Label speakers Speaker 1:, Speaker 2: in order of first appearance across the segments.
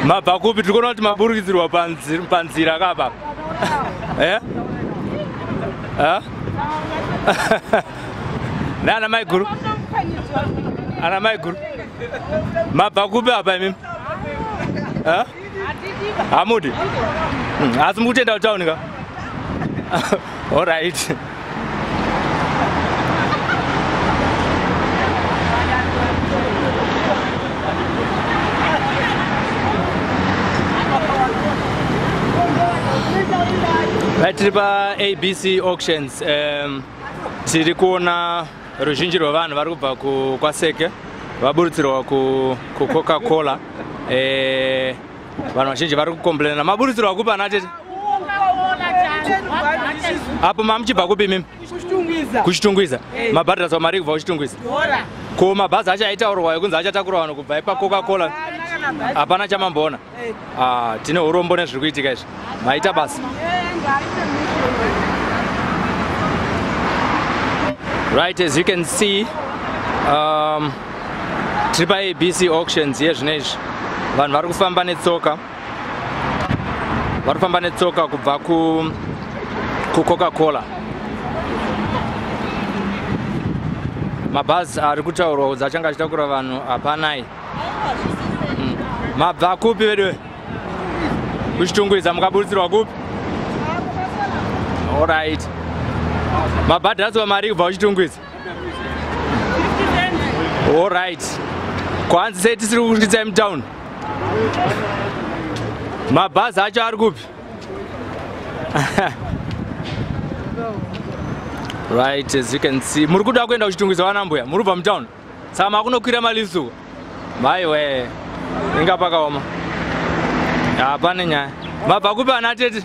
Speaker 1: Mabvakupi tiri kuona kuti maburikidzirwa panzira kapa. Nana maiguru. Ana maiguru. Mabvakupi apa imimi? Hamudi. Asi mukutenda kutauni ka? All right. Tiri pa ABC auctions. Tiri kuona ruzhinji rwavanhu vari kubva kwaseke vaburitsirwa ku Coca-Cola. Vanhu vazhinji vari kukomplaina. Maburitsirwa kupi ana tete? Apo mamuchibva kupi mimi? Kuchitungwiza. Mabhadharaswa mari kubva kuchitungwiza. Ko mabhazi acho aitaurwa yekunzi achatakura vanhu kubva ipa Coca-Cola. Hapana chamamboona. Tine urombo nezviri kuitika izvi. Maita basa. Right, as you can see, tiri ABC auctions yezvinezvi. Vanhu vari kufamba netsoka. Vari kufamba netsoka kubva ku Coca-Cola. Mabhazi ari kutaurwa kuti achanga achitakura vanhu hapanai. Mabva kupi vedu? Kuchitungwiza mukaburitsirwa kupi? All right. Mabhadharaswa mari kubva kuchitungwiza. All right. Kwanzi sei tisiri kusvitsai mutown? Mabhazi acho ari kupi? Right, as you can see. Muri kuda kuenda kuchitungwiza vanambuya, muri kubva mutown. Saka makunokwira malifts. Maiwe. Inga pakaoma. Hapana nyaya. Mabva kupi ana tete?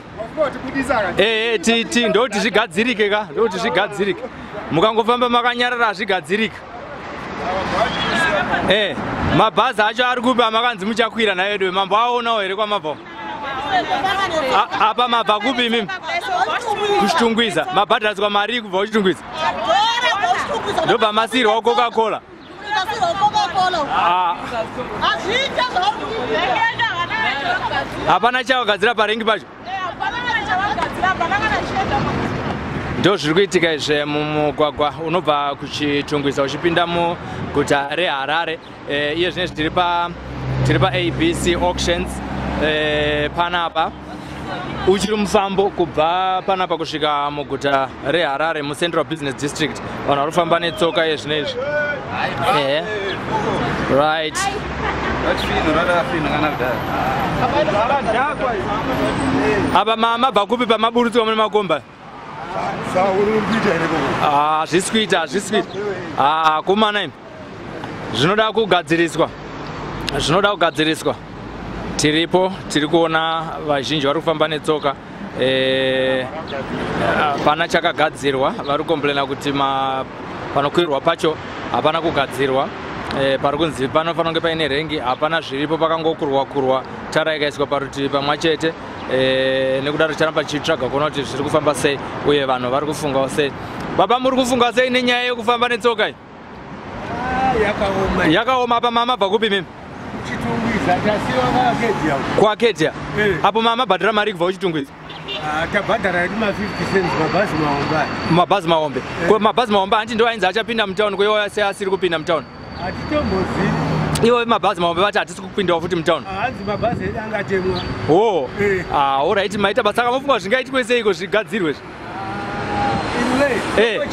Speaker 1: Ndoti zvigadzirike ka, ndoti zvigadzirike. Mukangofamba makanyarara zvigadzirika. Mabhazi acho ari kupi amakanzi muchakwira nayedu mambo aonawo here kwamabva. Apa mabva kupi imimi? Kuchitungwiza. Mabhadharaswa mari kubva kuchitungwiza. Ndobva masirwa Coca-Cola. Hapana chavagadzira parengi pacho. Ndo zviri kuitika izve mumugwagwa unobva kuchitungwiza uchipinda muguta reHarare. Iye zvinezvi tiri pa ABC auctions panapa. Uchiri mufambo kubva panapa kusvika muguta reHarare muCentral Business District. Vanhu vari kufamba netsoka yezvinezvi. Right. Apa mabva kupi pamaburitswa mune makomba? Zvisi kuita. Kumana imi. Zvinoda kugadziriswa. Tiripo, tiri kuona vazhinji vari kufamba netsoka. Pana chakagadzirwa, vari kukomplaina kuti panokwirwa pacho hapana kugadzirwa. Pari kunzi panofanira kunge paine rengi, hapana zviripo, pakangokurwa tara ikaiswa parutivi pamwe chete. Nekudaro charamba chichitsvaga kuona kuti zviri kufamba sei uye vanhu vari kufungawo sei. Baba muri kufunga sei nenyaya yekufamba netsoka? Yakaoma. Apa mabva kupi mimi? Kwakedya. Apo mabhadhara mari kubva kuchitungwiza.
Speaker 2: Tabhadhara ma50 cents
Speaker 1: mabhazi mahombe. Mabhazi mahombe hanti ndo ainzi achapinda mutown kuiwo sei asiri kupinda mutown?
Speaker 2: Atitombozivi.
Speaker 1: Iwo mabhazi mahombe vati hatisi kupindawo futi mutown.
Speaker 2: Hanzi mabhazi edu angatemwa.
Speaker 1: All right, maita basa kamofunga zvingaitwe seiko zvigadzirwe.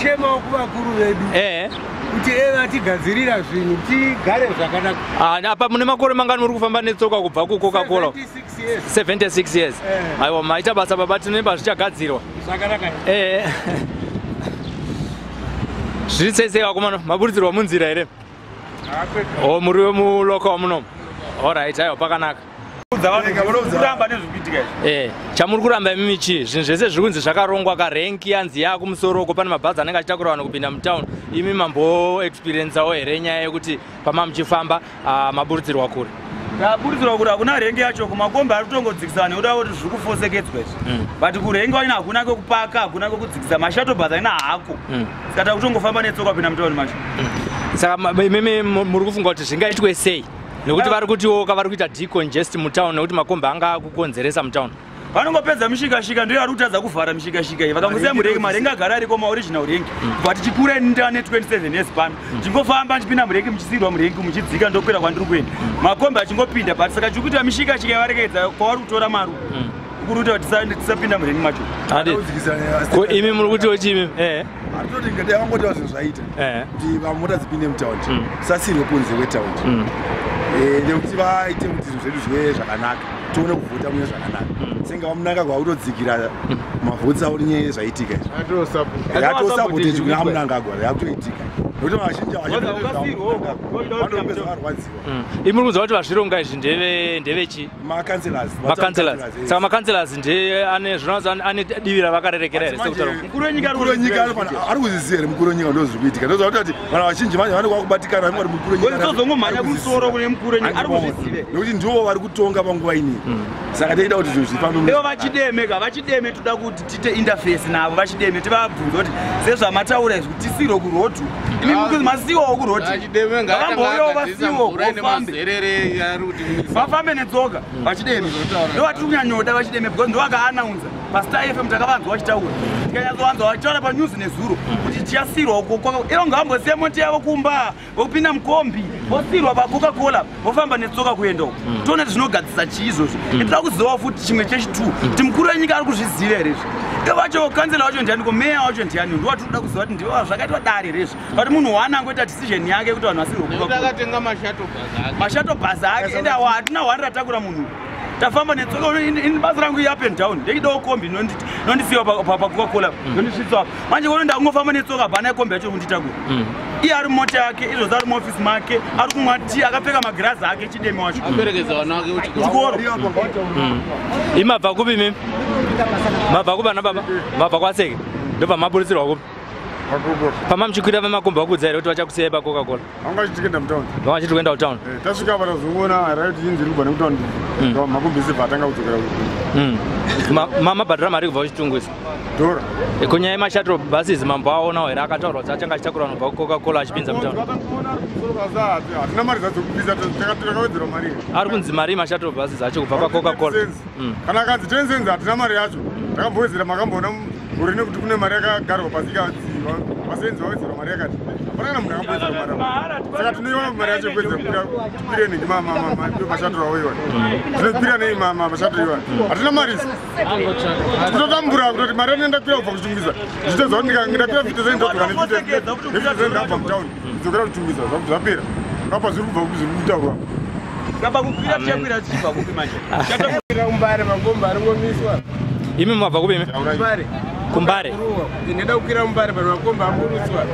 Speaker 2: Chema kuvakuru vedu. Kuti vatigadzirira zvinhu tigare zvakanaka.
Speaker 1: Apa mune makore mangani muri kufamba netsoka kubva kuCoca-Cola? 76 years. Aiwa, maita basa baba, tinemba zvichagadzirwa.
Speaker 2: Zvakanaka.
Speaker 1: Zviri sei vakomana, maburidzirwa munzira here? Muri wemuloka wamunomu? All right, aiwa, pakanaka. Chamuri kuramba imimi chii? Zvinhu zvese zviri kunzi zvakarongwa, karenki yanzi yakumusoro, pane mabhazi anenge achitakura vanhu kupinda mutown. Imi mambo experienceawo here nyaya yekuti pama muchifamba maburidzirwa kure?
Speaker 3: Maburidzirwa kure hakuna rengi yacho, kumakombi ari kutongodzikisa nekuda kuti zviri kufosekedzwa izvi. But kurengi waina hakuna kwekupaka, hakuna kwekudzikisa, mashato bhazi aina hako. Saka kutongofamba netsoka kupinda mutown macho.
Speaker 1: Saka imimi muri kufunga kuti zvingaitwe sei nekuti vari kutiwoka vari kuita decongest mutown nekuti makombi anga kukonzeresa mutown.
Speaker 3: Vanongopedza mishika-shika ndiyo ari kutadza kuvhara mishika-shika iyi. Vakangosiya murengi, marengi agara ariko maoriginal rengi. But tichikura ndane 27 years pano. Tichingofamba tichipinda murengi muchisirwa murengi muchidzika ndokwira kwandiri kuenda. Makombi achingopinda but saka chikuita mishika-shika yavarekedza kwavari kutora maru. Kuruta kuti tisapinda murengi macho.
Speaker 1: Ko imi muri kuti chimi?
Speaker 4: Atoti ngati avangoti zvinhu zvaita. Kuti vamota dzipinde mutaundi. Sasirwe kunze kwetaundi. Nekuti vaite kuti zvinhu zvedu zvive zvakanaka. Tione kuvhota mune zvakanaka. Senga vamunanga kwakutodzikira mavhotsi avo nyaya zvaitika. Atosapoti chikuna amunangagwa yakutoitika. Nokuti vazhinji vanopedza varwadziwa.
Speaker 1: Imi muri kuziva kuti vazvironga izvi ndeve chi?
Speaker 4: Makanselas.
Speaker 1: Saka makanselas ane divi ravakarerekera here sekutaura.
Speaker 3: Mukuru wenyika
Speaker 4: ari kuzviziva here mukuru wenyika ndozviri kuitika. Ndoziva kuti vanhu vazhinji vane kwakubatikana vamwe vari mukuru wenyika.
Speaker 3: Tozongomhanya kumusoro kune mukuru wenyika ari kuzviziva.
Speaker 4: Nokuti ndivo vari kutonga panguva ini. Saka teida kuti zvinhu zvifambe.
Speaker 3: Ivo vachideme toda kuti tiite interface navo vachideme tivabvunza kuti sezvamataura izvi kuti tisiro kurotu. Masiwo kuroti. Vamboyo vasiwo vafambe netsoka vachideme. Ndo vatiri kunyanyoda vachideme because ndo vakaanaunza pastar FM takavanzwa vachitaura. Tikanyatsovanzwa vachitaura panews nezuro kuti tichasirwa uko. Ivo ngavambosiya moti yavo kumba vokupinda mukombi vosirwa paCoca-Cola vofamba netsoka kuenda uko. Tione kuti zvinogadzisa chii izvozvo. Tinoda kuzivawo futi chimwe chechitu kuti mukuru wenyika ari kuzviziva here izvi. Vacho kansela wacho ndiani, meya wacho ndiani, ndo vatinoda kuziva kuti ndivo zvakaitwa dare rezvo. Kuti munhu wana angoita decision yake kuti vanhu vasirwe kuba.
Speaker 2: Takatenga
Speaker 3: mashato bhazi ake ende awa hatina hwani ratakura munhu. Tafamba netsoka ini basa rangu up and down. Ndechidawo kombi nondisiwa paCoca-Cola. Nondisvitsa. Manje kono ndakungofamba netsoka bana kombi yacho kunditakura. Iye ari mota yake, izvo ari muoffice make, ari kumwa tea akapfeka magirazi ake chideme wacho.
Speaker 2: Aperekedza vana vake kuti
Speaker 3: chikoro.
Speaker 1: Imabva kupi mimi? Mabva kupi ana baba? Mabva kwaseke. Ndobva maburisirwa kupi? Pamamuchikwira vemakombi vakudza here kuti vachakusiyai paCoca-Cola?
Speaker 4: Vangachitikuenda mutaundi.
Speaker 1: Vangachiti kuenda kutaundi.
Speaker 4: Tasvika vatazongoona right inzi rubva nekutaundi. Makombi ese bvatanga kudzokera kupi.
Speaker 1: Mamabhadhira mari kubva kuchitungwisa.
Speaker 4: Dora.
Speaker 1: Kunyaya yemashuttle buses mambo aonawo here akataurwa kuti achanga achitakura vanhu kubva kuCoca-Cola achipinza mutaundi.
Speaker 4: Hatina mari dzadzokupisa takawedzera mari.
Speaker 1: Ari kunzi mari yemashuttle buses acho kubva paCoca-Cola.
Speaker 4: Kana akanzi 10 cents hatina mari yacho. Takambowedzera makamboona uri nekuti kune mari yakagarwa pasi ikadziva. Vasenzi vawedzera mari yakati. Hapana munhu akambowedzera mari. Saka tinoiona mari yacho kwedza kupire neni mashuttle awoiwa. Tinopira nei mashuttle iwa. Hatina mari isi. Tinotambura kuti mari inoenda kupira kubva kuchitungisa. Zvichitedza kuti ndapira 50 cents ndodzoka ne50 cents ndabva mutaundi. Ndidzokera kuchitungisa zvapera. Kapa zviri kubva zviri kutaurwa.
Speaker 3: Kapa kukwira tichakwira tichibva kupi manje.
Speaker 2: Chatakura umbare makombi ari ngomiswa.
Speaker 1: Imi mabva kupi imi? Kumbare.
Speaker 2: Ndinoda kukwira umbare pano makombi amburuswa.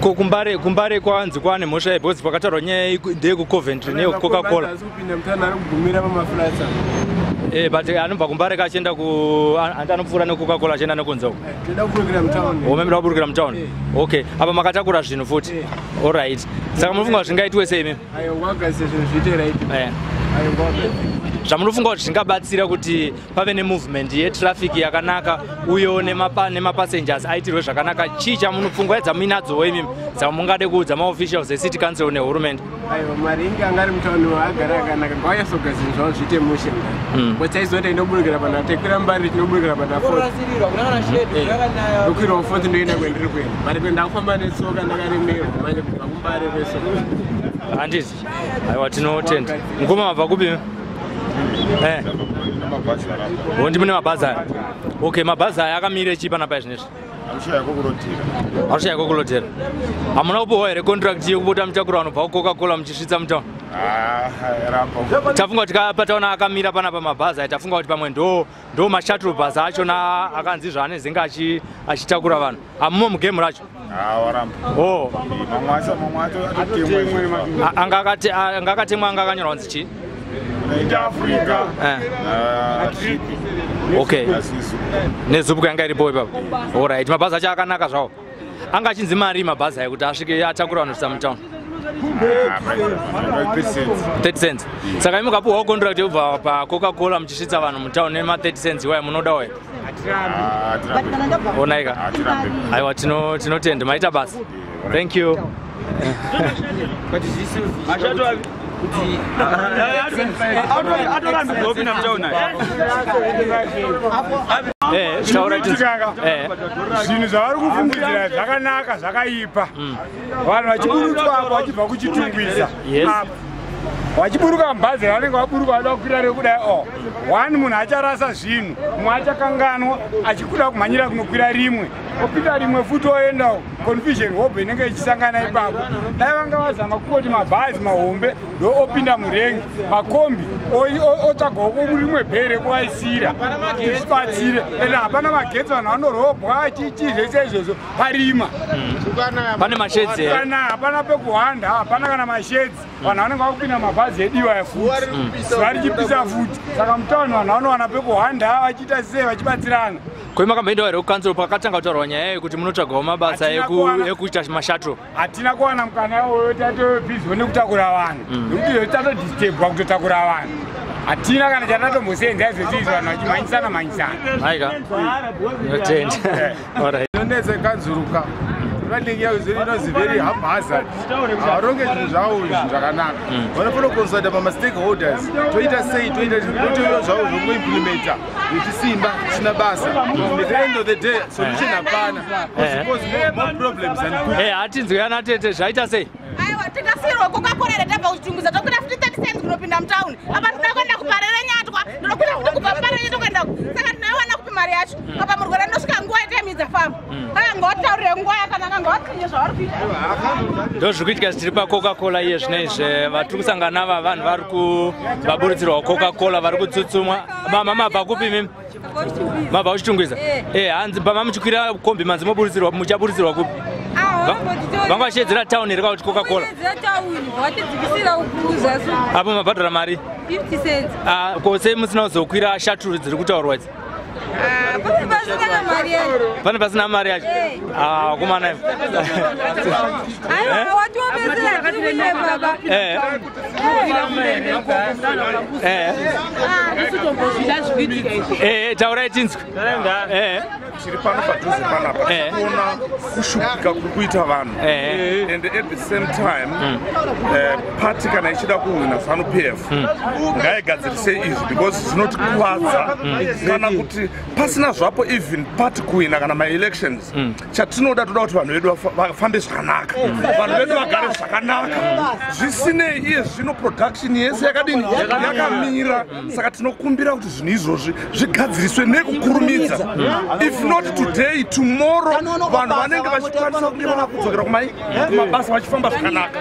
Speaker 1: Ko kumbare kwanzi kwane mhosva yebhozi pakataurwa nyaya ndeyekuCoventry neyeCoca-Cola.
Speaker 2: Kupinda mutana ari kugumira pamafurasa.
Speaker 1: But anobva kumbare kachienda anopfuura neCoca-Cola achienda nekunzoko.
Speaker 2: Ndinoda kuburukira mutaundi.
Speaker 1: Womemera kuburukira mutaundi. Okay, apa makatakura zvinhu futi. All right. Saka munofunga zvingaitwe sei imi?
Speaker 2: Ayo wagadzira zvinhu zviite right. Ayo ngwa.
Speaker 1: Zvamunofunga kuti zvingabatsira kuti pave nemovement yetraffic yakanaka uyewo nemapassengers aitirwe zvakanaka. Chii chamunofunga edzamuinadzowo imimi dzamungade kuudza maofficials ecity council nehurumende?
Speaker 2: Ayo maringi anga ari mutaundi agara akanaka ngawanyatsoga zvinhu zvavo zviite motion. Wataizoti inoburukira pana tekwira mbari tinoburukira pana 4. Ndokwirawo 4 ndoenda kwendiri kuenda. Bari kwendakufamba netsoka ndakaremerwa manje kubva kumbare kweso.
Speaker 1: Handiti. Aiwa tinotenda. Ngoma mabva kupi? Ndi mune mabhazi aya. Okay, mabhazi aya akamire chii panapa izvinezvi? Arusha yakokulotera. Hamuna kupiwa here contract yekupota mutakura vanobva kuCoca-Cola muchisvitsa mutaundi? Tafunga kuti pataona akamira panapa mabhazi aya tafunga kuti pamwe ndo mashuttle bus achona akanzi zvaanezenge achitakura vanhu. Hamumo mugame racho? Oh. Anga akatemwa anga akanyorwa kunzi chii?
Speaker 4: Africa.
Speaker 1: Okay. Nezupuka yanga iripo ipapo. All right. Mabhazi acho akanaka zvawo. Anga achinzi mari mabhazi aya kuti asvike atakura vanhu kusvitsa mutaundi? 30 cents. Saka imi mukapiwawo contract yekubva paCoca-Cola muchisvitsa vanhu mutaundi nema 30 cents iwayo munodawo here? Onaika. Aiwa tinotenda maita basa. Thank you.
Speaker 4: zvinhu zvavari kufungidzira zvakanaka zvakaipa vanhu vachiburutswa vachibva kuchitungwisa wachiburuka mubhazi vanenge vaburuka vada kukwira rekudai wani munhu acharasa zvinhu mumwe achakanganwa achikuda kumhanyira kunokwira rimwe opinda rimwe futi oenda confusion hobbe inenge ichisangana ipapo dai vanga vazama kungoti mabhazi mahombe ndo opinda murengi makombi otsvagawo rimwe bhere kuvaisira tichibatsire ende hapana magetsi vanhu vanorobwa achiiti zvese izvozvo parima
Speaker 1: pane mashedzi
Speaker 4: hapana pekuhanda hapana kana mashedzi vanhu vanenge vakupinda mabhazi ediwa futi vari chipisa futi saka mutauni vanhu vanowana pekuhanda vachiita sei vachibatsirana
Speaker 1: kwemakamboenda here kukansuro pakatanga kutaurwa nyaya yekuti munotsvagawo mabasa ekuita mashatro
Speaker 4: hatina kuwana mukana iwoyo tatobhizwa nekutakura vanhu nekuti tatodistebwa kutotakura vanhu hatina kana chatatomboseenza izvozvo izvo vanhu vachimhanyisana
Speaker 1: aika yotenda
Speaker 4: inonetse kanzuruka inozi very haphazard havaronge zvinhu zvavo izvi zvakanaka vanofana kuconsulta pamastakeholders toita sei toita zvinotoiwa zvavo zvokuimplementa nechisimba chisina basa at the end of the day solution hapana because more problems than good
Speaker 1: hatinzwirana tete zvaita sei
Speaker 5: aiwa tikasiyirwa coca-cola tabva kuchitunguza tokwira futi 30 cents kunopinda mutauni apa tinokwenda kuparere nyatwa ndinokwira futi kubva parere tokwenda saka tinoiwana kupi mari yacho apa murwere ndosvika nguva yatemidza famba kaka ngautaurire nguva yakanaka ngavatsinye zvavari kuita
Speaker 1: ndo zviri kuitika zvitiri pacoca-cola iye zvinoizve vatiri kusangana nava vanhu vari kuvaburutsirwa coca-cola vari kutsutsumwa mabva kupi mimi mabva kuchitungwiza hanzi pama muchikwira kombi manzi muchaburutsirwa kupi vanga vachiyedzera tauni here kauti coca-cola apo mabhadhara mari
Speaker 6: 50 cents
Speaker 1: kose musina kuzokwira shaturu dziri kutaurwa idzi pane pasina mari yacho kumana taurai tinzwi
Speaker 4: chiri pano padhuze panapa tiona kushupika kuri kuita vanhu and at the same time pati kana ichida kuwina ZANU-PF ngaigadzirise izvi because zvinotikuwadza kana kuti pasina zvapo even pati kuwina kana maelections chatinoda toda kuti vanhu vedu vafambe zvakanaka vanhu vedu vagare zvakanaka zvisinei iye zvino production yese yakadini yakamira saka tinokumbira kuti zvinhu izvozvi zvigadziriswe nekukurumidza if not today tomorrow vanhu vanenge vachikwanisa kunge vavakudzokera kumabasa vachifamba zvakanaka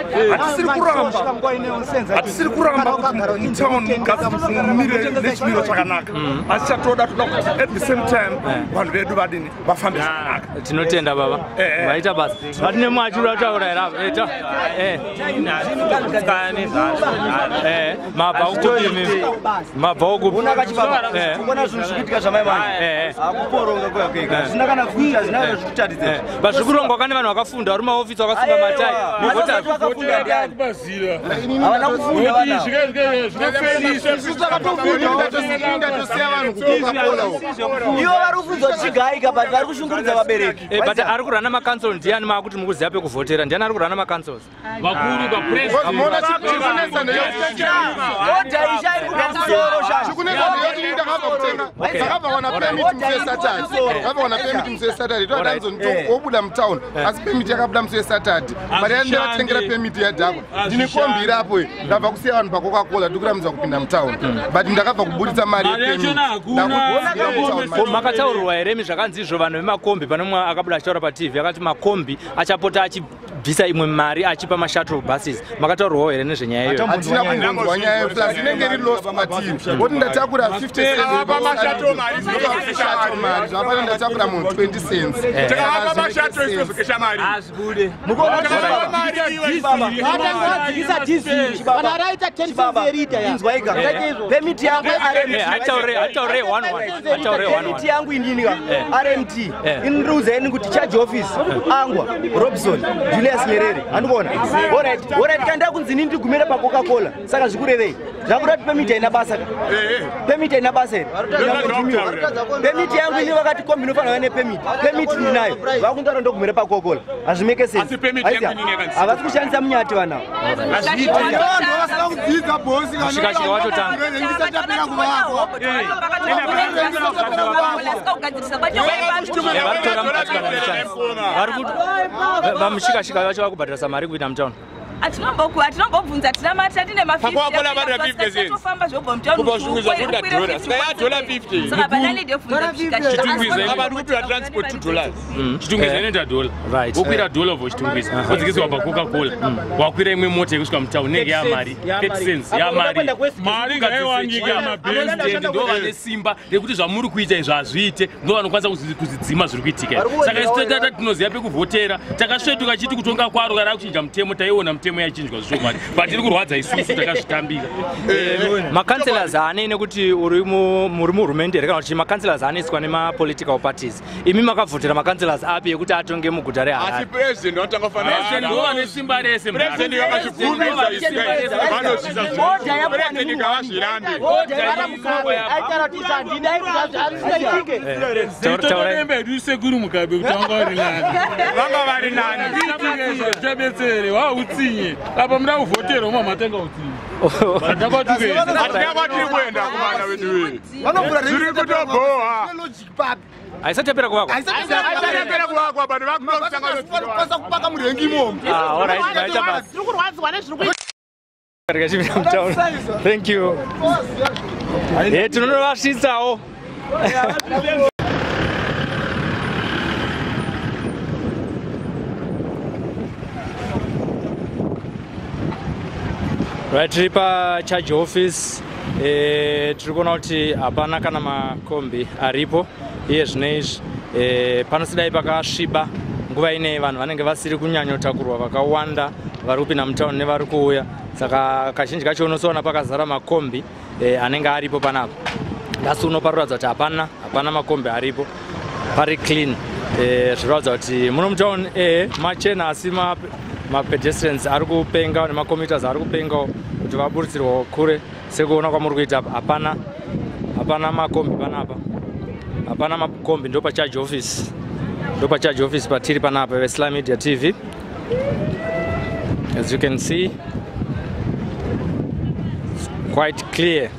Speaker 4: hatisiri kuramba kuti mutown mugadzimire nechimiro chakanaka asi chatoda toda kuti at the same time vanhu vedu vadini vafambe zvakanaka
Speaker 1: tinotenda baba vaita basa vatine mwachura kutaura here mabva ukupi mimi mabva ukupi
Speaker 3: kuona zvinhu zvikuitika zvamaimani akuporonga kwega zvina kana kuita zvina zvikutatidza
Speaker 1: bazviri kurongwa kane vanhu vakafunda vari maofisi vakasunga matai
Speaker 3: vakafunda ndiani havana kufunda vana ivo vari kufundzwa chigaika but vari kushunguridza vabereki
Speaker 1: but ari kurana makansel ndiani maakuti mukuziva pekuvhotera ndiani ari kurana makansels
Speaker 7: vakuru
Speaker 4: obuda mutown asi pemiti yakabuda musi wesatadi mari yandivatengera pemiti yadhako ndine kombi irapo ndabva kusiya vanhu pacoca-cola ndikuramidza kupinda mutown but ndakabva kubuditsa mari yepemiti
Speaker 1: makataurirwa here zvakanzi izvo vanhu vemakombi pane mumwe akabuda achitaura patv akati makombi achapota achibvisa imwe mari achipa mashuttle buses makataurirwawo here nezvenyaya iyoyo
Speaker 4: hatina kumbonzwa nyaya iyo plus inenge iri loss matiri woti ndatakura 50 cents zvapano ndatakura munhu 20 cents
Speaker 3: pemiti yangu indinika RMT inirudzeni kuti charge office angwa Robson ndine
Speaker 6: Julius Nyerere andikuona alright kanda kunzini ndigumira pa Coca-Cola saka zvikurevei zvakurati permit ina basa permit ina basa permit yangu ini vakati kombi inofanira ne permit ndinayo vakundara ndogumira pa Coca-Cola azvimeke sense avasi kushandisa munyati vana
Speaker 1: shika wacho tanga vamushika vacho vakubhadhira samari kuita mutown
Speaker 7: atinombokunza tina mati atine
Speaker 8: pakuwakola vari 50
Speaker 7: tofamba zvobva
Speaker 8: kubashunguza kuda dola saka ya dola 50
Speaker 7: saka banani ndofunza
Speaker 8: chitungwiza vari kutora transport $2 chitungwiza inoita dola
Speaker 1: Right.
Speaker 8: wokwira dola vo chitungwiza wodzikiswa pa Coca-Cola wakwira imwe mota yekusvika mutown nenge yamari 30 cents yamari
Speaker 4: mari ngaiwangika
Speaker 8: president ndo vane simba rekuti zvamuri kuita izvo hazviite ndo vanokwanisa kuzidzima zviri kuitika saka isitotata tinoziva pekuvhotera takasvetuka chiti kutonga kwaro kana kuchinja mutemo taiona mutemo yachinjwa zvishokwadi but iri kurwadza isusu takazvitambira
Speaker 1: makanselas haanei nekuti uri muhurumende here kana kuti makanselas haanoiswa nemapolitical parties imi makavhotera makanselas api ekuti atonge muguta reharare
Speaker 4: asi president watanga fanira
Speaker 8: ndo vane simba rese
Speaker 4: president yakachibvumisa vanozvisa president ngavazvirambe
Speaker 9: Totembe sekuru mukabe utanga vari nani.
Speaker 4: vanga vari nani
Speaker 9: Zvabetsere wa utsinye. Apa mura uvhotera uma matenga utsinye. Ndakwatuke.
Speaker 4: atinakwatiri kuenda kumana vedu wedu zviri kutoboha
Speaker 1: haisatapera kuvakwa
Speaker 4: aisatapera kuvakwa vanhu vakunokusangaosa kupaka murengi imomo
Speaker 5: Tiri kurwadziwa nezviri
Speaker 1: Thank you. Tinonovasvitsawo. Right, tiri pacharge office. Tiri kuona kuti hapana kana makombi aripo iye zvinezvi panosidai pakasviba nguva ine vanhu vanenge vasiri kunyanyotakurwa vakawanda vari kupinda mutown nevari kuuya saka kazhinji kacho unosoona pakazara makombi anenge aripo panapa asi unoparuradza kuti hapana makombi aripo pari clean zviratidza kuti muno mutown machena asi mapedestrians ari kupenga nemacommuters ari kupengawo kuti vaburitsirwa kure sekuona kwamuri kuita hapana makombi panapa hapana makombi ndo pacharge office patiri panapa veZimdiTv. As you can see, it's quite clear.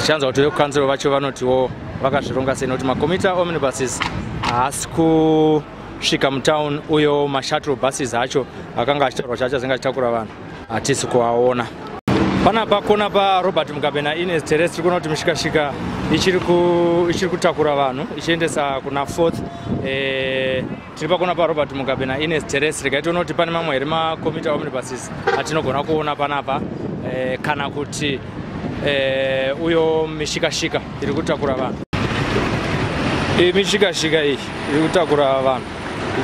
Speaker 1: Chanzo kuti vekukansero vacho vanotiwo vakazvironga sei nokuti makomita omnibuses haasi kusvika mutown uyo mashuttle buses acho akanga achitaurwa chacho azinga achitakura vanhu hatisi kuaona. Panapa kona pa Robert Mugabe naInez Terrace tiri kuona kuti mishikashika ichiri kutakura vanhu ichiendesa kuna 4th. Tiri pakona pa Robert Mugabe naInez Terrace regai tiona kuti pane mamwe here makomita omnibuses atinogona kuona panapa kana kuti uyo mishikashika iri kutakura vanhu. Mishikashika iyi iri kutakura vanhu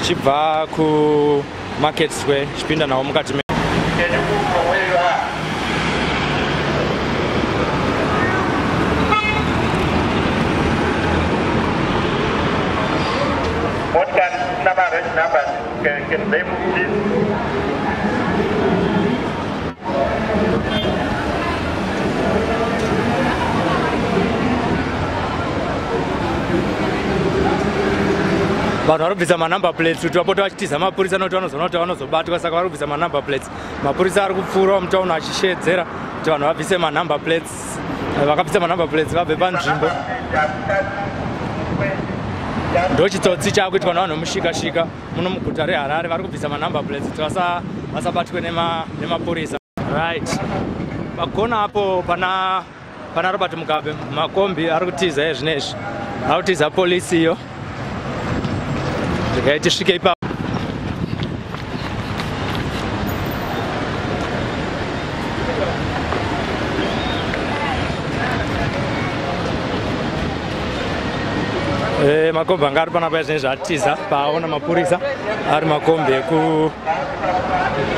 Speaker 1: ichibva ku Market Square ichipinda nawo mukati
Speaker 10: What numbers can they move this?
Speaker 1: vanhu vari kubvisa manumber plates kuti vapota vachitiza mapurisa nokuti vanozoona kuti vanozobatwa saka vari kubvisa manumber plates. Mapurisa ari kupfuura mutown achishedzera kuti vanhu vabvise manumber plates. Vakabvisa manumber plates vabve panzvimbo ndo chitsotsi chakuti vanhu vanomushikashika muno muguta reHarare vari kubvisa manumber plates kuti vasabatwe nemapurisa. Right, pagona apo pana Robert Mugabe makombi ari kutiza ezvinezvi ari kutiza polisi iyo regai tisvike ipapo. Makombi anga ari panapa zvinezvi atiza paaona mapurisa ari makombi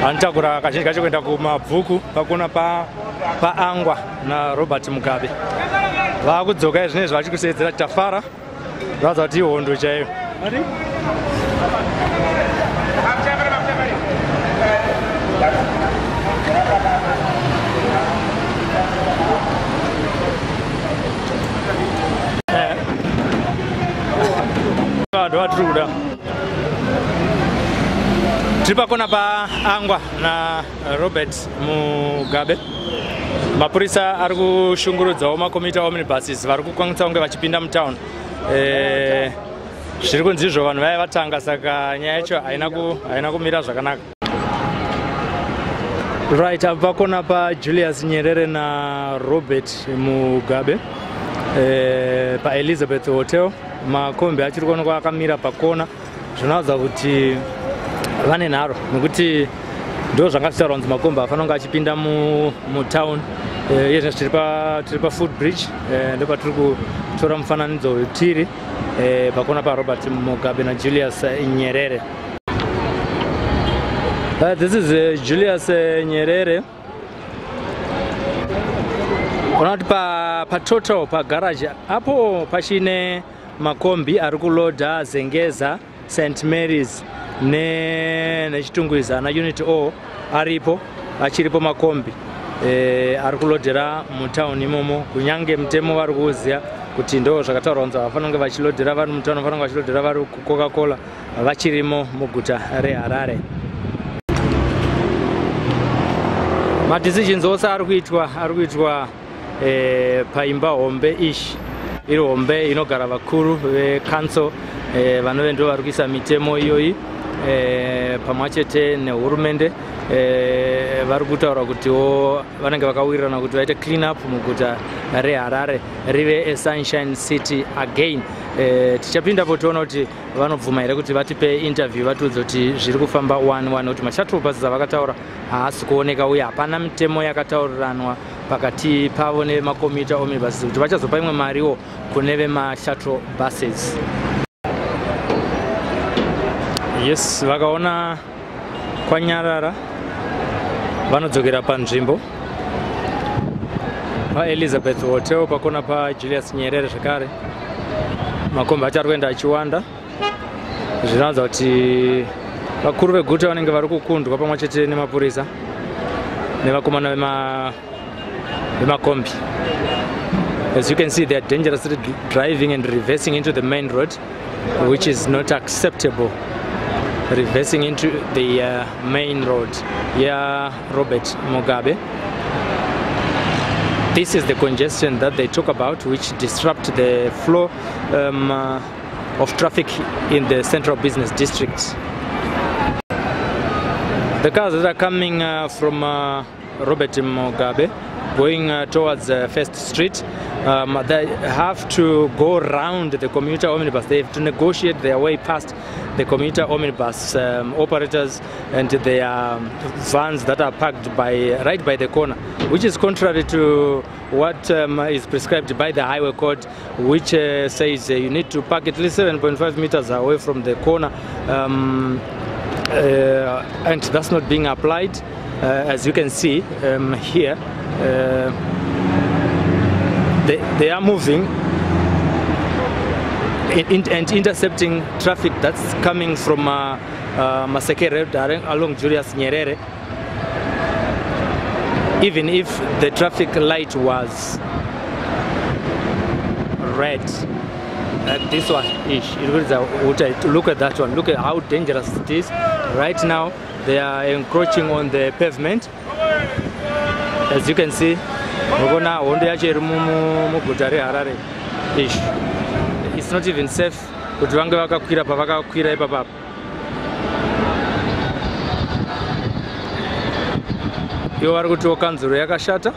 Speaker 1: anotakura kazhinji kacho kuenda kumabvuku pakona paangwa naRobert Mugabe. Vakudzoka zvinezvi vachikusedzera tafara. Ratidza kuti ihondo chaiyo. Tiripa kona pa Angwa na Robert Mugabe. Mapurisa ari kushungurudzawo makomita omnibuses vari kukwanisa kunge vachipinda mutown. Zviri kunzi izvo vanhu vaya vatanga, saka nyaya yacho haina kumira zvakanaka. Right, apa kona pa Julius Nyerere na Robert Mugabe pa Elizabeth Hotel. Makombi achiri kuonekwa akamira pakona, zvinoratidza kuti vane nharo, nekuti ndo zvanga zvitaurwa kunzi makombi afanonga achipinda mutown. Izvi tiri pa footbridge, ndo patiri kutora mufananidzo tiri pakona pa Robert Mugabe na Julius Nyerere. This is Julius Nyerere. Unaona pa total pa garage apo pachine makombi ari kuloda Zengeza, St Mary's nechitungwiza na unit O aripo achiripo makombi ari kulodera mutown imomo, kunyange mutemo vari kuziya kuti ndo zvakataurwa kunzi vafanonge vachilodera vari mutown, vafanonge vachilodera vari Coca-Cola vachirimo muguta reHarare. Madecisions ose ari kuitwa paimba hombe ishi, iri hombe inogara vakuru vecouncil vanove ndo vari kuisa mitemo iyoyi pamwe chete nehurumende. Vari kutaura kutiwo vanenge vakawirirana kuti vaite clean up muguta reHarare rive a sunshine city again. Tichapindapo toona kuti vanobvuma here kuti vatipe interview vatiudze kuti zviri kufamba 1-1, kuti mashuttle buses avakataura haasi kuoneka uye hapana mitemo yakatauriranwa pakati pavo nemakomita omnibuses kuti vachazopa imwe mariwo kune vemashuttle buses. Yes, vakaona kwanyarara vanodzokera panzvimbo pa Elizabeth Hotel pakona pa Julius Nyerere. Zvakare makombi achari kuenda achiwanda, zvinoratidza kuti vakuru veguta vanenge vari kukundwa pamwe chete nemapurisa nevakomana vemakombi. As you can see, they are dangerously driving and reversing into the main road, which is not acceptable. Reversing into the main road. Yeah, Robert Mugabe. This is the congestion that they talk about, which disrupt the flow of traffic in the central business district. The cars that are coming from Robert Mugabe going towards First Street, they have to go around the commuter omnibus. They have to negotiate their way past the commuter omnibus operators and their vans that are parked right by the corner, which is contrary to what is prescribed by the highway code, which says you need to park at least 7.5 meters away from the corner, and that's not being applied. As you can see here, they are moving and intercepting traffic that's coming from Masekere along Julius Nyerere. Even if the traffic light was red, like this one ish, look at that one. Look at how dangerous it is. Right now they are encroaching on the pavement. As you can see, it's not even safe kuti vange vakakwira pavakakwira ipapa. Ivo vari kutiwo kanzuro yakashata,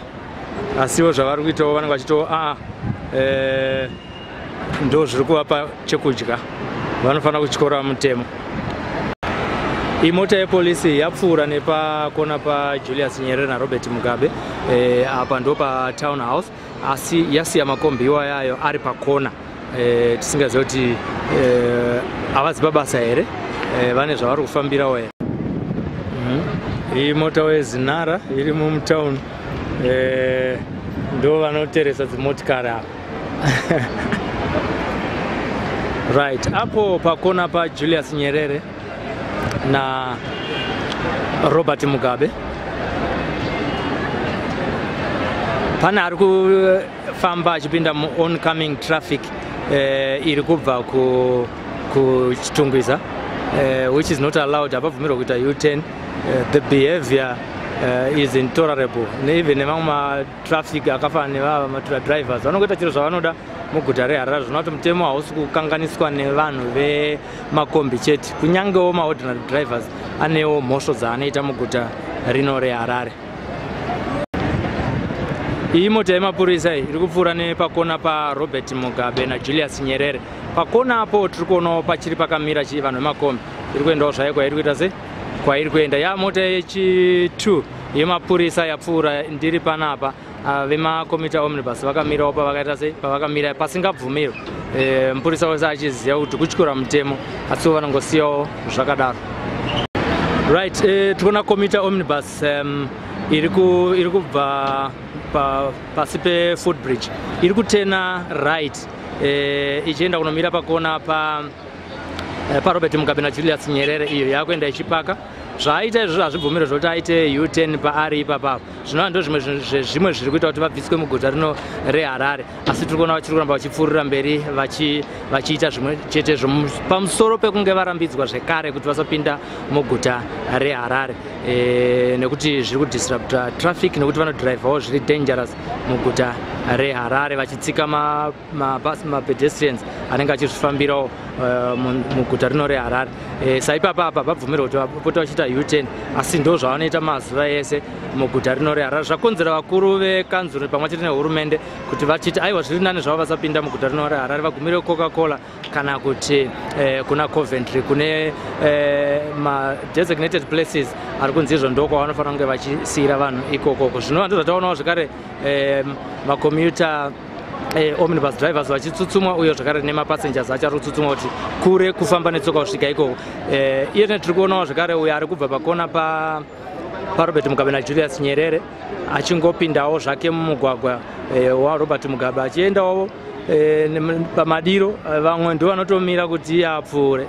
Speaker 1: asiwo zvavari kuitawo vanenge vachitiwo ndo zviri kuvapa chekudya, vanofanira kutyora mutemo. Imota yepolisi yapfuura nepakona pa Julius Nyerere na Robert Mugabe apa ndo pa town house, asi yasiya makombi iwayo ari pakona. Tisingaziva kuti avazi pabasa here, vane zvavari kufambirawo here. Iyi mota wezinara iri mutown, ndo vanoteresa dzimotikari apa. Right, apo pakona pa Julius Nyerere na Robert Mugabe. Pana ari kufamba achipinda mu oncoming traffic iri kubva ku Chitungwiza, which is not allowed. Abavumiro kuita U10. The behavior is intolerable. Even among traffic akafa neva drivers vanongoita chiro zvavanoda muguta reHarare. Zvinoti mutemo hausi kukanganiswa nevanhu vemakombi chete, kunyangewo maordinary drivers anewo mhosvo dzaanoita muguta rino reHarare. Iyi mota yemapurisa iri kupfuura nepakona pa Robert Mugabe na Julius Nyerere. Pakona apo tiri kuonawo pachiri pakamira vanhu vemakombi. Iri kuendawo zvayo kwairi kuita se kwairi kuenda. Ya mota yechi2 yemapurisa yapfuura ndiri panapa. Vemakomita omnibus vakamirawo pavakaita se pavakamira pasingabvumirwi. Mupurisa wese achiziva kuti kutyura mutemo, asi vanongosiyawo zvakadaro. Right, tikuona komita omnibus iri kubva pasi pe-footbridge, iri kutena right ichienda kunomira pakona pa Robert Mugabe na Julius Nyerere. Iyo yakuenda ichipaka. Zvaaita izvozvo hazvibvumirwe zvoti aite U10 paari ipapapo. Zvinova ndo zvimwe zviri kuita kuti vabviswe muguta rino reHarare, asi tiri kuona vachiri kuramba vachipfuurira mberi vachiita zvimwe chetezvo pamusoro pekunge varambidzwa zvekare kuti vasapinda muguta reHarare, nekuti zviri kudisrupta traffic, nekuti vanodrivawo zviri dangerous muguta reHarare vachitsika mapedestrians anenge achizvifambirawo muguta rino reHarare. Saipapa apa vabvumirwa kuti vapota vachiita U10, asi ndo zvavanoita mazuva ese muguta rino reHarare. Zvakonzera vakuru vekanzuro pamwe chete nehurumende kuti vachiti aiwa zviri nani zvavo vasapinda muguta rino reHarare, vagumire Coca-Cola kana kuti kuna Coventry kune designated places ari kunzi izvo ndo kwavanofanira kunge vachisiyira vanhu ikokoko. Zvinova ndo zvataonawo zvakare macommuter omnibus drivers vachitsutsumwa, uye zvakare nemapassengers achari kutsutsumwa kuti kure kufamba netsoka kusvika ikoko. Iye tiri kuonawo zvakare uyo ari kubva pakona pa Robert Mugabe na Julius Nyerere achingopindawo zvake mumugwagwa waRobert Mugabe achiendawo pamadiro, vamwe ndo vanotomira kuti apfuure.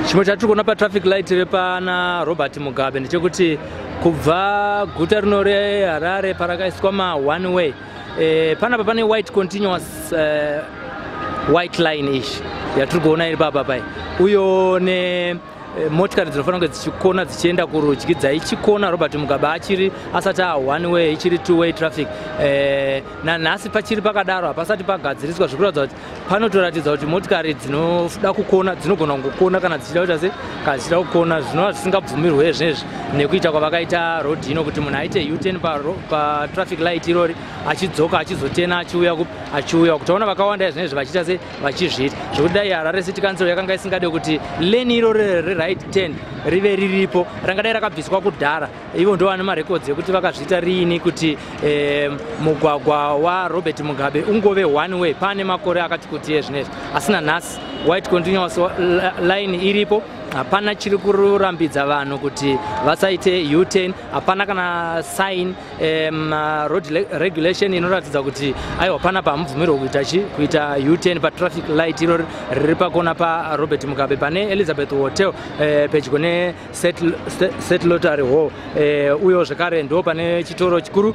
Speaker 1: Chimwe chatiri kuona patraffic light vepana Robert Mugabe ndechekuti kubva guta rino reHarare parakaiswa ma-one way, panapa pane white continuous white line ish yatiri kuona iri papa pai, uyo motikari dzinofanira kunge dzichikona dzichienda kurudyi dzaichikona Robert Mugabe achiri asati one way ichiri two way traffic. Nanhasi pachiri pakadaro hapasati pagadziriswa, zvikuratidza kuti panotoratidza kuti motikari dzinoda kukona dzinogona kungokona kana dzichida kuita se kana dzichida kukona, zvinova zvisingabvumirwe zvinezvi nekuita kwavakaita road ino kuti munhu aite U10 pa traffic light irori achidzoka achizotena achiuya kutaona vakawanda zvinezvi vachiita se vachizviita zvokuti dai Harare City Council yakanga isingade kuti lane irori right 10 rive riripo, rangadai rakabviswa kudhara. Ivo ndo vane marekodzi ekuti vakazviita riini kuti mugwagwa waRobert Mugabe ungove one way. Pane makore akati kuti zvinezvi, asina nhasi white continuous line iripo. Hapana chiri kurambidza vanhu kuti vasaite U10, hapana kana sign road regulation inoratidza kuti aiwa pana pamubvumirwa kuita U10 pa traffic light iro riri pakona pa Robert Mugabe pane Elizabeth Hotel pedyo ne Settlertary Hall, uyo zvakare ndo pane chitoro chikuru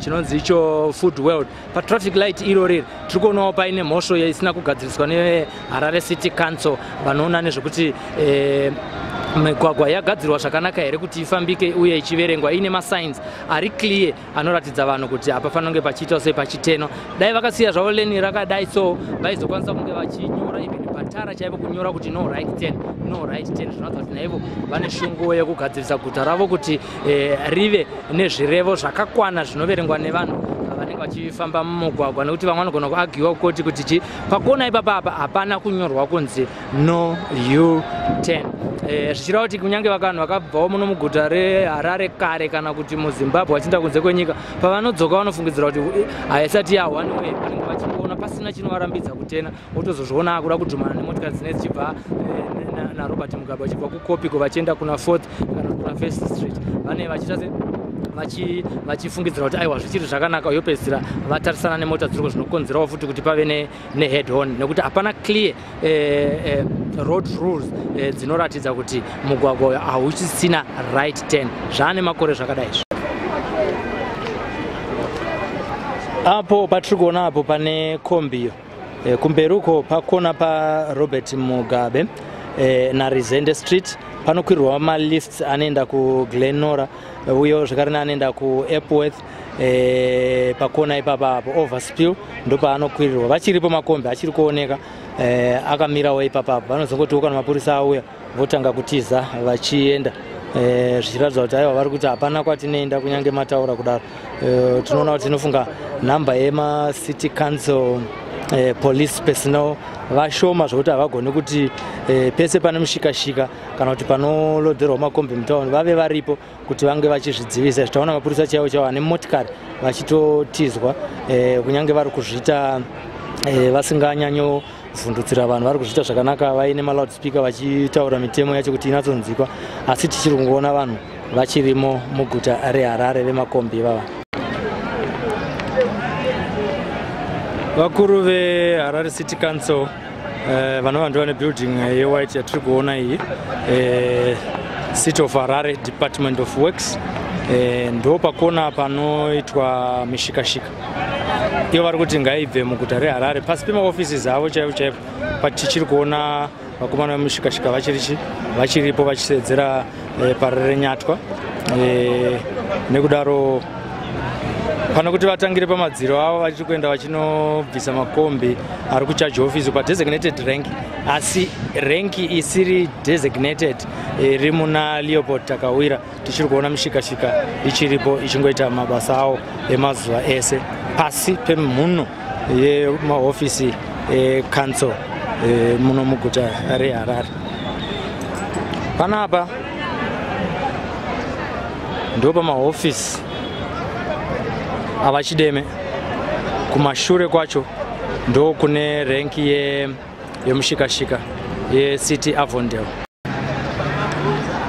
Speaker 1: chinonzi icho Food World. Pa traffic light iro riri tiri kuonawo paine mhosvo isina kugadziriswa neHarare City Council vanoona nezvekuti migwagwa yagadzirwa zvakanaka here kuti ifambike uye ichiverengwa ine masigns ari clear anoratidza vanhu kuti hapafanira kunge pachiitwa sepachiteno. Dai vakasiya zvavo leni rakadai so vaizokwanisa kunge vachinyora even patara chaivo kunyora kuti no right 10 no right 10. Zvinoratidza kuti naivo vane shungu yekugadzirisa guta ravo kuti rive nezvirevo zvakakwana zvinoverengwa nevanhu vanenge vachifamba mumugwagwa, nekuti vamwe vanogona kuagiwa kukoti kuti pakona ipapa hapana kunyorwa kunzi no U10. Zvichireva kuti kunyange vanhu vakabvawo muno muguta reHarare kare kana kuti muZimbabwe vachienda kunze kwenyika, pavanodzoka vanofungidzira kuti haisati one way, vanenge vachiona pasina chinovarambidza kutena, votozozviona akuda kudhumana nemotikari dzinenge dzichibva naRobert Mugabe vachibva kuKopiko vachienda kuna 4th kana kuna 1st Street, vane vachiita vachifungidzira kuti aiwa zvichiri zvakanaka yopedzisira vatarisana nemota dziri zvinokonzerawo futi kuti pave nehead on nekuti hapana clear road rules dzinoratidza kuti mugwagwa uyu hauchisina right turn zvaane makore zvakadai. Apo patiri kuona apo pane kombiyo kumberi uko pakona paRobert Mugabe naRizende Street panokwirirwa malifts anoenda kuGlenora uyo zvakare anoenda kuEpworth pakona ipapa apo overspill ndo paanokwirirwa vachiripo makombi achiri kuoneka akamirawo ipapa apo vanozongotiwo kana mapurisa auya votanga kutiza vachienda zvichiratidza kuti aiwa vari kuti hapana kwatinoenda kunyange mataura kudaro. Tinoona kuti tinofunga nhamba yema-city council police personnel vashoma zvokuti havagoni kuti pese pane mushikashika kana kuti panolodherwa makombi mutauni vave varipo kuti vange vachizvidzivisa. Zvitaona mapurisa chaiwo chaiwo ane motikari vachitotizwa kunyange vari kuzviita vasinganyanyo vhundutsira vanhu vari kuzviita zvakanaka vaine maloudspeaker vachitaura mitemo yacho kuti inatsonzikwa, asi tichiri kungoona vanhu vachirimo muguta reHarare vemakombi ivava. Vakuru veHarare City Council vanova ndiva nebuilding yewhite yatiri kuona iyi City of Harare Department of Works ndo pakona panoitwa mishikashika. Ivo vari kuti ngaibve muguta reHarare pasi pemaofisi avo chaivo chaivo tichiri kuona vakomana vemishikashika vachiripo vachisedzera parerenyatwa nekudaro pana kuti vatangire pamadziro avo vachiri kuenda vachinobvisa makombi ari kuchaji office padesignated rank asi renki isiri designated iri muna Leopold Takawira. Tichiri kuona mishikashika ichiripo ichingoita mabasa avo emazuva ese pasi pemhuno yemaofisi council muno muguta reHarare. Panapa ndo pamaofisi avachideme, kumashure kwacho ndo kune renki yemushikashika yeCity Avondale.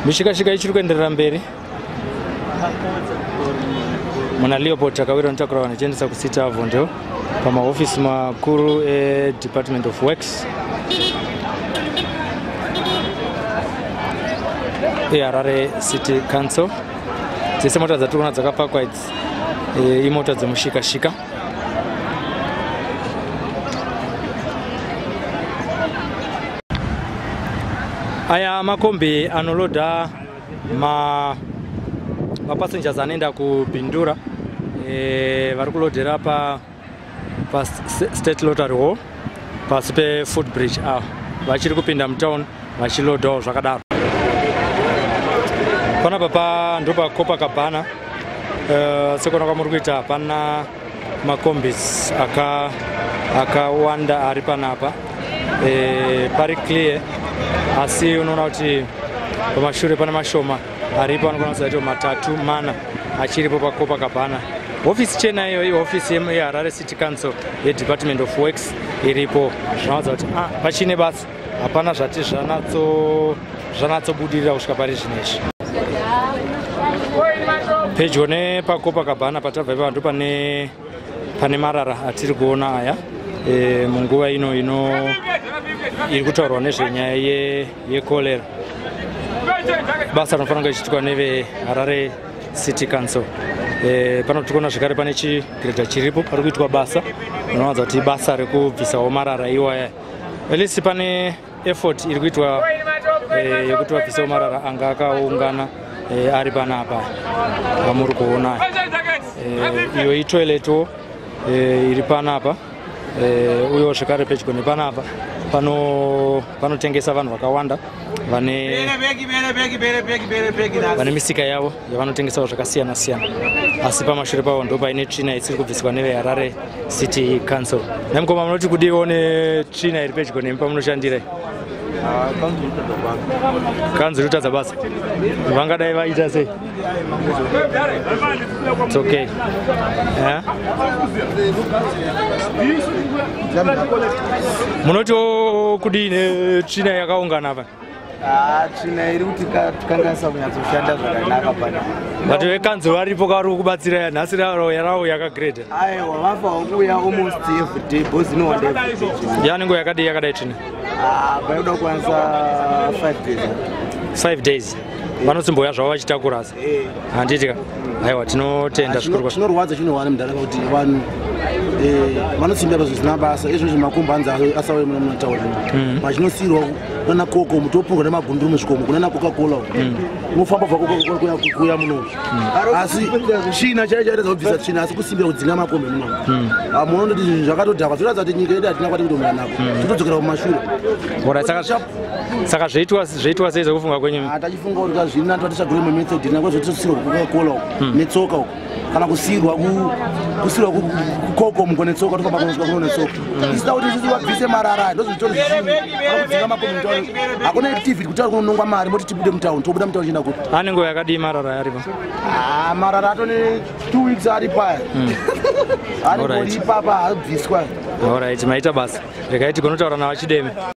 Speaker 1: Mishikashika ichiri kuenderera mberi muna Leopold Takawira notakura vanhu vachiendesa kuCity Avondale pamaofisi makuru eDepartment of Works eHarare City Council. Dzese mota dzatiri kuona dzakapakwa idzi imota dzemushikashika. Aya makombi anoloda mapassengers anoenda kubhindura vari kulodhera pa State Lottery Hall pasi peFootbridge vachiri kupinda mutown vachilodhawo zvakadaro. Panapa ndo paCopacabana sekuona kwamuri kuita hapana makombis akawanda ari panapa pari clear, asi unoona kuti pamashure pane mashoma aripo anokonasa kuti matatu mana achiripo paCopacabana. Ofisi chena iyo iofisi yeHarare City Council yeDepartment of Works iripo. Zvinoratidza kuti pachine basa hapana zvati zvanatsobudirira kusvika pari zvinezvi. Pedyo nepaCopacabana patabva ipapo ndo pane marara atiri kuona aya munguva ino iri kutaurwa nezvenyaya yekolera. Basa rinofanira kunge richiitwa neveHarare City Council. Pano tikuona zvakare pane chigiredha chiripo pari kuitwa basa rinoratidza kuti basa rekubvisawo marara iwaya. Elisi pane effort iri kuitwa yekuti vabvisewo marara anga akaungana ari panapa pamuri kuona. Iyo itoileto iri panapa uyo zvakare pedyo nepanapa panotengesa vanhu vakawanda vane misika yavo yavanotengesawo zvakasiyana siyana, asi pamashure pavo ndo paine tsvina isiri kubviswa neveHarare City Council. Namukoma munoti kudiwo netsvina iri pedyo nemi pamunoshandira? Kanzuri kutadza basa vangadai vaita sei? It's okay. Munoti kudii netsvina yakaungana apa?
Speaker 6: tsvina iri kuti tikanganisa kunyatsoshanda zvakanaka pana
Speaker 1: but vekanzi varipo kavari kubatsira nhasi ravo yakagrade
Speaker 6: aiwa vafa kuuya almost everyday bhozi inowanda
Speaker 1: yanengo yakadai tsvina
Speaker 6: vaida kwanisa
Speaker 1: 5 days vanotsimboya zvavo vachitakura asi handitika aiwa tinotenda zvikuru
Speaker 6: chinorwadza chinowana mudhara kuti vanhu vanotsimbira zvisina basa izvozvo makombo anzi asauye munataura machinosiyirwa kunana koko mutopunga nemagunduru muzvikomo kunana coca-cola unofamba bva kuya muno asi china chaichaita kubvisa tsvina asi kusimbira kudzinga makombo muno munondoti zvinhu zvakatodhakwa zviratidza kuti nyika yedu hatina kwati kutomira nako totodzokera kumashure
Speaker 1: saka zveitwa sei zvekufunga kwenyu
Speaker 6: tachifunga kuti zviri nati vatichagure memethod ina kwazvotosiyirwa kucoca-cola netsoka kana kusiyirwa kukoko muko netsoka tofamba kuno netsoka isida kuti sisi vabvise marara ndozvitoro zvizvinakudzinga makombo mutauni hakuna activity kutaura kunonongwa mari moti tibude mutauni tobuda mutauni chienda kuti
Speaker 1: anengo yakadii marara aripo
Speaker 6: marara atone 2 weeks ari paya ari ipapa habviswa
Speaker 1: alright maita basa regai tigonotaura navachideme